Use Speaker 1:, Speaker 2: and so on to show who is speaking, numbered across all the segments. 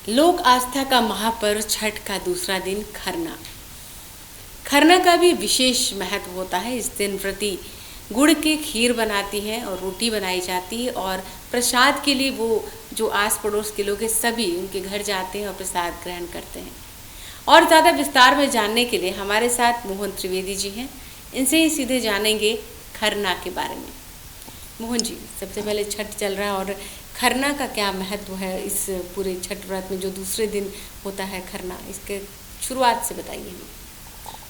Speaker 1: लोक आस्था का महापर्व छठ का दूसरा दिन खरना। खरना का भी विशेष महत्व होता है। इस दिन व्रती गुड़ की खीर बनाती हैं और रोटी बनाई जाती है और प्रसाद के लिए वो जो आस पड़ोस के लोग हैं सभी उनके घर जाते हैं और प्रसाद ग्रहण करते हैं। और ज़्यादा विस्तार में जानने के लिए हमारे साथ मोहन त्रिवेदी जी हैं। इनसे ही सीधे जानेंगे खरना के बारे में। मोहन जी, सबसे पहले छठ चल रहा है और खरना का क्या महत्व है इस पूरे छठ व्रत में जो दूसरे दिन होता है खरना, इसके शुरुआत से बताइए हमें।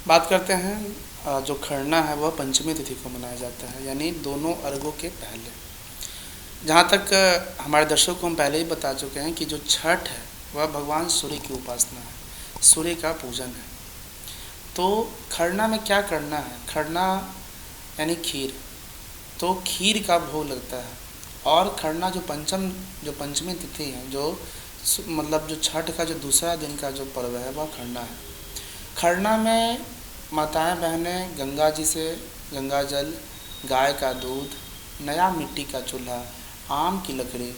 Speaker 2: बात करते हैं जो खरना है वह पंचमी तिथि को मनाया जाता है, यानी दोनों अर्घों के पहले। जहाँ तक हमारे दर्शकों को हम पहले ही बता चुके हैं कि जो छठ है वह भगवान सूर्य की उपासना है, सूर्य का पूजन है। तो खरना में क्या करना है? खरना यानी खीर, तो खीर का भोग लगता है। और खरना जो पंचमी तिथि है, जो मतलब जो छठ का जो दूसरा दिन का जो पर्व है वह खरना है। खरना में माताएं बहनें गंगा जी से गंगा जल, गाय का दूध, नया मिट्टी का चूल्हा, आम की लकड़ी,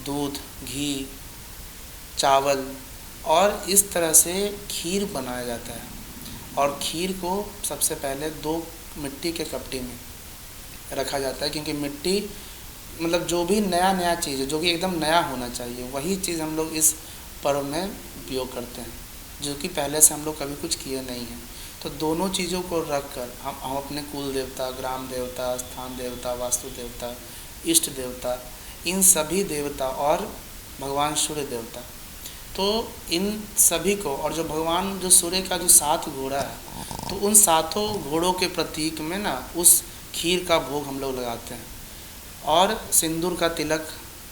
Speaker 2: दूध, घी, चावल और इस तरह से खीर बनाया जाता है। और खीर को सबसे पहले 2 मिट्टी के कपटी में रखा जाता है, क्योंकि मिट्टी मतलब जो भी नया चीज़ है, जो कि एकदम नया होना चाहिए, वही चीज़ हम लोग इस पर्व में उपयोग करते हैं, जो कि पहले से हम लोग कभी कुछ किए नहीं हैं। तो दोनों चीज़ों को रख कर हम अपने कुल देवता, ग्राम देवता, स्थान देवता, वास्तु देवता, इष्ट देवता, इन सभी देवता और भगवान सूर्य देवता, तो इन सभी को, और जो भगवान जो सूर्य का जो 7 घोड़ा है, तो उन 7 घोड़ों के प्रतीक में ना उस खीर का भोग हम लोग लगाते हैं। और सिंदूर का तिलक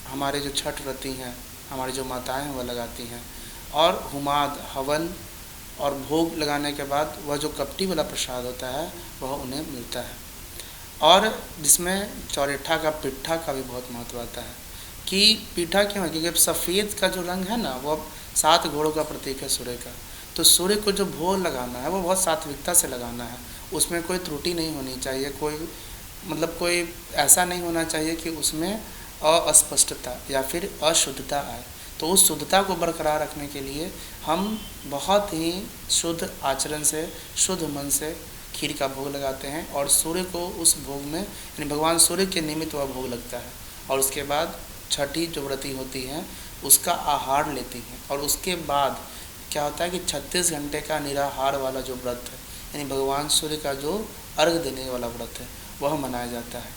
Speaker 2: हमारे जो छठ व्रती हैं, हमारी जो माताएं हैं वह लगाती हैं। और हुमाद, हवन और भोग लगाने के बाद वह जो कपटी वाला प्रसाद होता है वह उन्हें मिलता है। और जिसमें चौरेठा का, पिट्ठा का भी बहुत महत्व आता है। कि पीठा क्यों है? क्योंकि सफ़ेद का जो रंग है ना वह 7 घोड़ों का प्रतीक है सूर्य का। तो सूर्य को जो भोग लगाना है वो बहुत सात्विकता से लगाना है, उसमें कोई त्रुटि नहीं होनी चाहिए, कोई ऐसा नहीं होना चाहिए कि उसमें अस्पष्टता या फिर अशुद्धता आए। तो उस शुद्धता को बरकरार रखने के लिए हम बहुत ही शुद्ध आचरण से, शुद्ध मन से खीर का भोग लगाते हैं। और सूर्य को उस भोग में, यानी भगवान सूर्य के निमित्त वह भोग लगता है। और उसके बाद छठी जो व्रती होती हैं उसका आहार लेती हैं। और उसके बाद क्या होता है कि 36 घंटे का निराहार वाला जो व्रत है, यानी भगवान सूर्य का जो अर्घ देने वाला व्रत है, वह मनाया जाता है।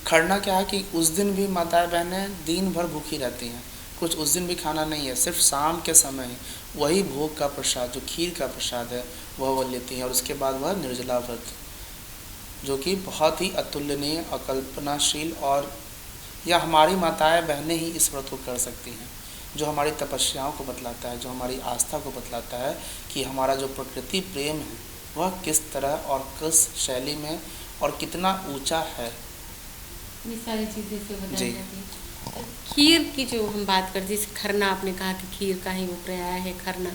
Speaker 2: खरना क्या है कि उस दिन भी माताएं बहनें दिन भर भूखी रहती हैं, कुछ उस दिन भी खाना नहीं है, सिर्फ शाम के समय वही भोग का प्रसाद, जो खीर का प्रसाद है, वह लेती हैं। और उसके बाद वह निर्जला व्रत, जो कि बहुत ही अतुलनीय, अकल्पनाशील, और या हमारी माताएं बहनें ही इस व्रत को कर सकती हैं, जो हमारी तपस्याओं को बतलाता है, जो हमारी आस्था को बतलाता है कि हमारा जो प्रकृति प्रेम है वह किस तरह और किस शैली में और कितना ऊंचा है।
Speaker 1: ये सारी चीज़ें से बताई जाती है। खीर की जो हम बात करते हैं, जैसे खरना आपने कहा कि खीर का ही वो पर्याय है खरना,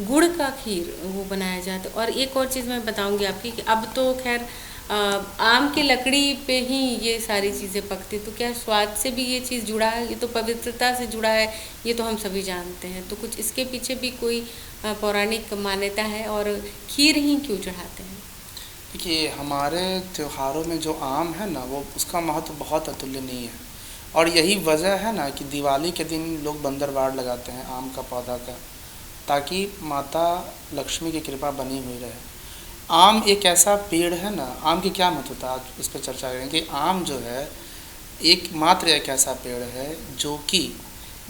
Speaker 1: गुड़ का खीर वो बनाया जाता है। और एक और चीज़ मैं बताऊंगी आपकी कि अब तो खैर आम की लकड़ी पे ही ये सारी चीज़ें पकती, तो क्या स्वाद से भी ये चीज़ जुड़ा है? ये तो पवित्रता से जुड़ा है, ये तो हम सभी जानते हैं। तो कुछ इसके पीछे भी कोई पौराणिक मान्यता है? और खीर ही क्यों चढ़ाते हैं?
Speaker 2: देखिए, हमारे त्योहारों में जो आम है ना वो उसका महत्व बहुत अतुलनीय है। और यही वजह है ना कि दिवाली के दिन लोग बंदर बाड़ लगाते हैं आम का पौधा का, ताकि माता लक्ष्मी की कृपा बनी हुई रहे। आम एक ऐसा पेड़ है ना, आम की क्या महत्वता, आज उस पर चर्चा करें कि आम जो है एकमात्र एक ऐसा पेड़ है जो कि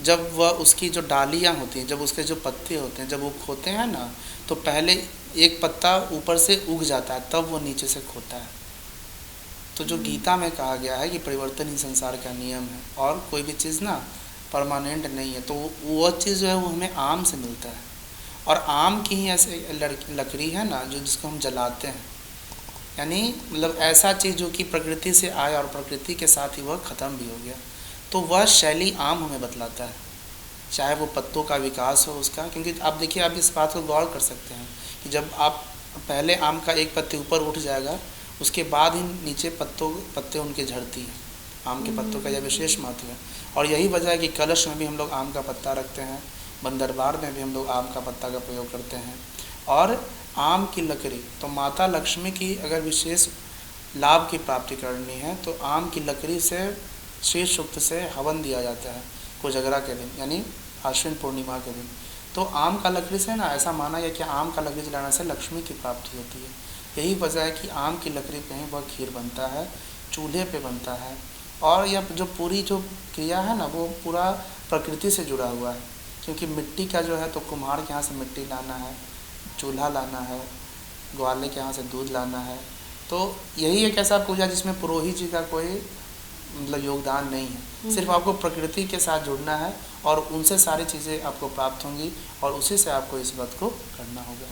Speaker 2: जब वह उसकी जो डालियाँ होती हैं, जब उसके जो पत्ते होते हैं, जब वो खोते हैं ना, तो पहले एक पत्ता ऊपर से उग जाता है, तब वो नीचे से खोता है। तो जो गीता में कहा गया है कि परिवर्तन ही संसार का नियम है, और कोई भी चीज़ ना परमानेंट नहीं है, तो वो चीज़ जो है वो हमें आम से मिलता है। और आम की ही ऐसे लकड़ी है ना जो जिसको हम जलाते हैं, यानी मतलब ऐसा चीज़ जो कि प्रकृति से आए और प्रकृति के साथ ही वह ख़त्म भी हो गया। तो वह शैली आम हमें बतलाता है, चाहे वो पत्तों का विकास हो उसका। क्योंकि आप देखिए, आप इस बात को गौर कर सकते हैं कि जब आप पहले आम का एक पत्ते ऊपर उठ जाएगा, उसके बाद ही नीचे पत्ते उनके झड़ती हैं, आम के पत्तों का यह विशेष महत्व है। और यही वजह है कि कलश में भी हम लोग आम का पत्ता रखते हैं, बंदरबार में भी हम लोग आम का पत्ता का प्रयोग करते हैं। और आम की लकड़ी, तो माता लक्ष्मी की अगर विशेष लाभ की प्राप्ति करनी है तो आम की लकड़ी से श्री सूक्त से हवन दिया जाता है कोजगरा के दिन, यानी आश्विन पूर्णिमा के दिन। तो आम का लकड़ी से ना ऐसा माना गया कि आम का लकड़ी जलाने से लक्ष्मी की प्राप्ति होती है। यही वजह है कि आम की लकड़ी पे ही वह खीर बनता है, चूल्हे पे बनता है। और यह जो पूरी जो क्रिया है ना वो पूरा प्रकृति से जुड़ा हुआ है, क्योंकि मिट्टी का जो है तो कुम्हार के यहाँ से मिट्टी लाना है, चूल्हा लाना है, ग्वाले के यहाँ से दूध लाना है। तो यही एक ऐसा पूजा जिसमें पुरोहित जी का कोई मतलब योगदान नहीं है, सिर्फ आपको प्रकृति के साथ जुड़ना है और उनसे सारी चीज़ें आपको प्राप्त होंगी और उसी से आपको इस बात को करना होगा।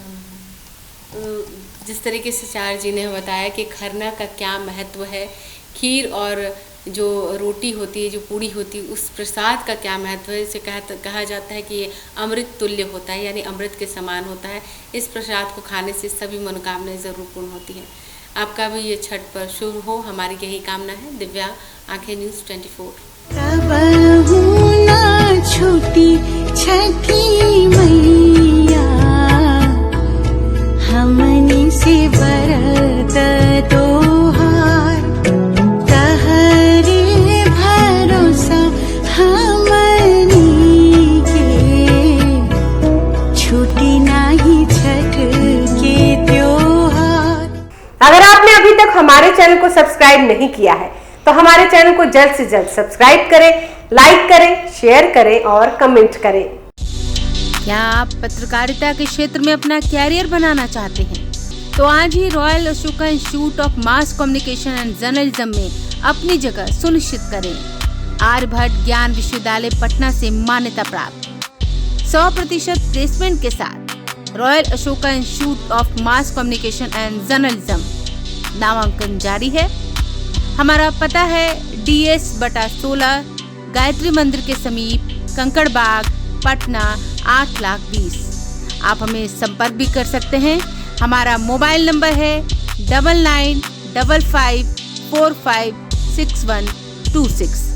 Speaker 1: तो जिस तरीके से चार जी ने बताया कि खरना का क्या महत्व है, खीर और जो रोटी होती है, जो पूड़ी होती है, उस प्रसाद का क्या महत्व है। इसे कहा जाता है कि ये अमृत तुल्य होता है, यानी अमृत के समान होता है। इस प्रसाद को खाने से सभी मनोकामनाएं ज़रूर पूर्ण होती हैं। आपका भी ये छठ पर शुभ हो, हमारी यही कामना है। दिव्या, आंखें न्यूज़ 24।
Speaker 3: छूटी छठी मैया हमनी से बरत तोहार, तहरे भरोसा हमनी के, छूटी नाही छठ के त्योहार।
Speaker 4: अगर आपने अभी तक हमारे चैनल को सब्सक्राइब नहीं किया है तो हमारे चैनल को जल्द से जल्द सब्सक्राइब करें, लाइक करें, शेयर करें और कमेंट करें।
Speaker 5: क्या आप पत्रकारिता के क्षेत्र में अपना कैरियर बनाना चाहते हैं? तो आज ही royal Ashoka institute of mass communication and journalism में अपनी जगह सुनिश्चित करें। आर्यभट्ट ज्ञान विश्वविद्यालय पटना से मान्यता प्राप्त 100% प्लेसमेंट के साथ royal Ashoka institute of mass communication and journalism, नामांकन जारी है। हमारा पता है DS/16 गायत्री मंदिर के समीप, कंकड़ बाग, पटना 8,20,000। आप हमें संपर्क भी कर सकते हैं। हमारा मोबाइल नंबर है 9955456126।